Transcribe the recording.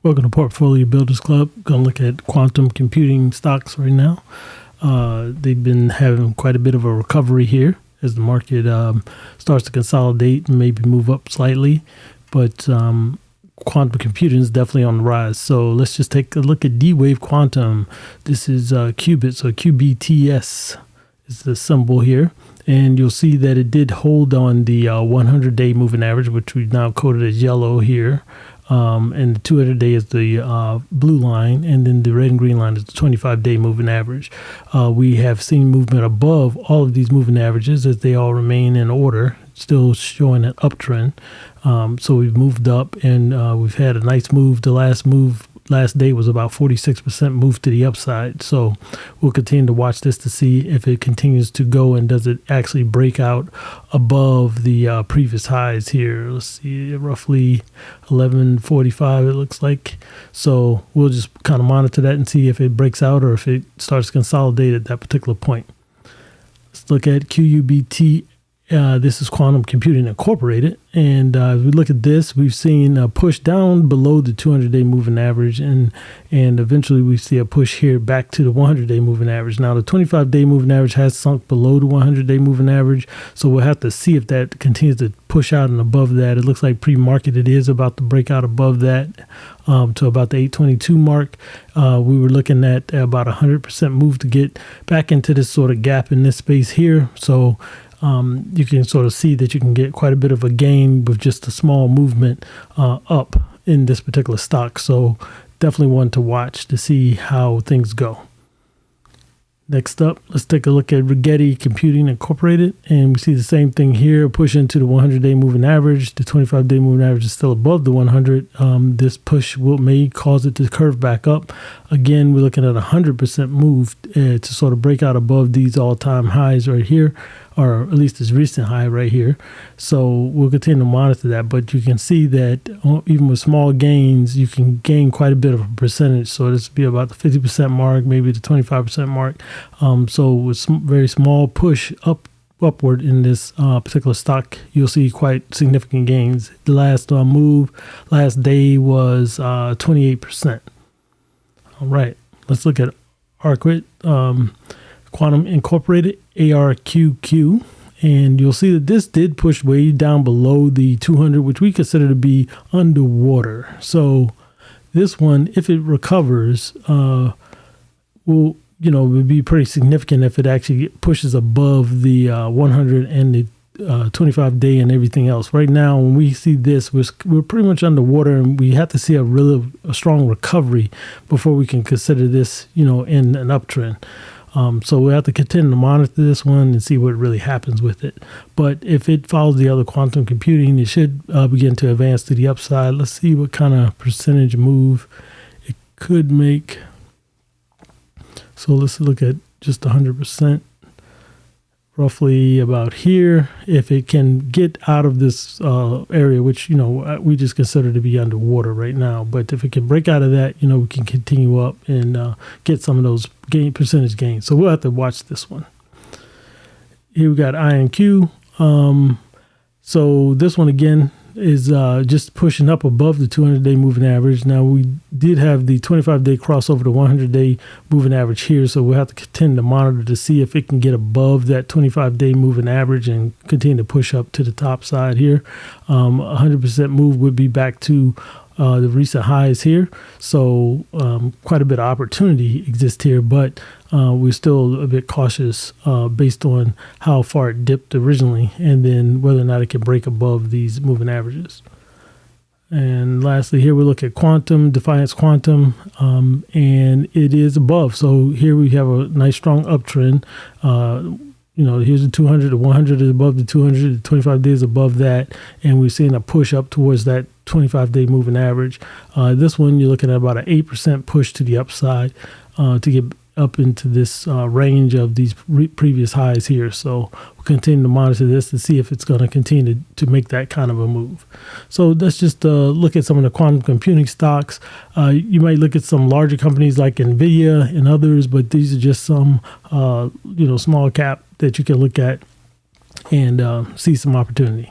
Welcome to Portfolio Builders Club. Going to look at quantum computing stocks right now. They've been having quite a bit of a recovery here as the market starts to consolidate and maybe move up slightly. But quantum computing is definitely on the rise. So let's just take a look at D-Wave Quantum. This is QBIT, so QBTS is the symbol here. And you'll see that it did hold on the 100-day moving average, which we've now coded as yellow here. And the 200-day is the blue line, and then the red and green line is the 25-day moving average. We have seen movement above all of these moving averages as they all remain in order, still showing an uptrend. So we've moved up, and we've had a nice move. The last day was about 46% move to the upside. So we'll continue to watch this to see if it continues to go and does it actually break out above the previous highs here. Let's see, roughly 1145 it looks like. So we'll just kind of monitor that and see if it breaks out or if it starts to consolidate at that particular point. Let's look at QUBT. This is Quantum Computing Incorporated, and if we look at this, we've seen a push down below the 200-day moving average, and eventually we see a push here back to the 100-day moving average. Now, the 25-day moving average has sunk below the 100-day moving average, so we'll have to see if that continues to push out and above that. It looks like pre-market it is about to break out above that to about the 822 mark. We were looking at about 100% move to get back into this sort of gap in this space here, so you can sort of see that you can get quite a bit of a gain with just a small movement up in this particular stock. So definitely one to watch to see how things go. Next up, let's take a look at RGTI Computing Incorporated, and we see the same thing here, push into the 100-day moving average. The 25-day moving average is still above the 100. This push may cause it to curve back up. Again, we're looking at a 100% move to sort of break out above these all-time highs right here, or at least this recent high right here. So we'll continue to monitor that, but you can see that even with small gains, you can gain quite a bit of a percentage. So this would be about the 50% mark, maybe the 25% mark. So with very small push upward in this particular stock, you'll see quite significant gains. The last day was 28%. All right, let's look at ARQQ Quantum Incorporated ARQQ, and you'll see that this did push way down below the 200, which we consider to be underwater. So this one, if it recovers, will would be pretty significant if it actually pushes above the 100 and the 25-day and everything else. Right now, when we see this, we're pretty much underwater, and we have to see a strong recovery before we can consider this, in an uptrend. So we'll have to continue to monitor this one and see what really happens with it. But if it follows the other quantum computing, it should begin to advance to the upside. Let's see what kind of percentage move it could make. So let's look at just 100%, roughly about here. If it can get out of this area, which, we just consider to be underwater right now. But if it can break out of that, we can continue up and get some of those percentage gains. So we'll have to watch this one. Here we got INQ. So this one again is just pushing up above the 200-day moving average. Now, we did have the 25-day crossover to 100-day moving average here, so we'll have to continue to monitor to see if it can get above that 25-day moving average and continue to push up to the top side here. 100% move would be back to the recent highs here, so quite a bit of opportunity exists here, but we're still a bit cautious based on how far it dipped originally and then whether or not it can break above these moving averages. And lastly, here we look at Quantum, Defiance Quantum, and it is above. So here we have a nice strong uptrend. Here's the 200, the 100 is above the 200, the 25 days above that, and we're seeing a push up towards that 25-day moving average. This one, you're looking at about an 8% push to the upside to get up into this range of these previous highs here. So we'll continue to monitor this to see if it's going to continue to make that kind of a move. So let's just look at some of the quantum computing stocks. You might look at some larger companies like NVIDIA and others, but these are just some small cap that you can look at and see some opportunity.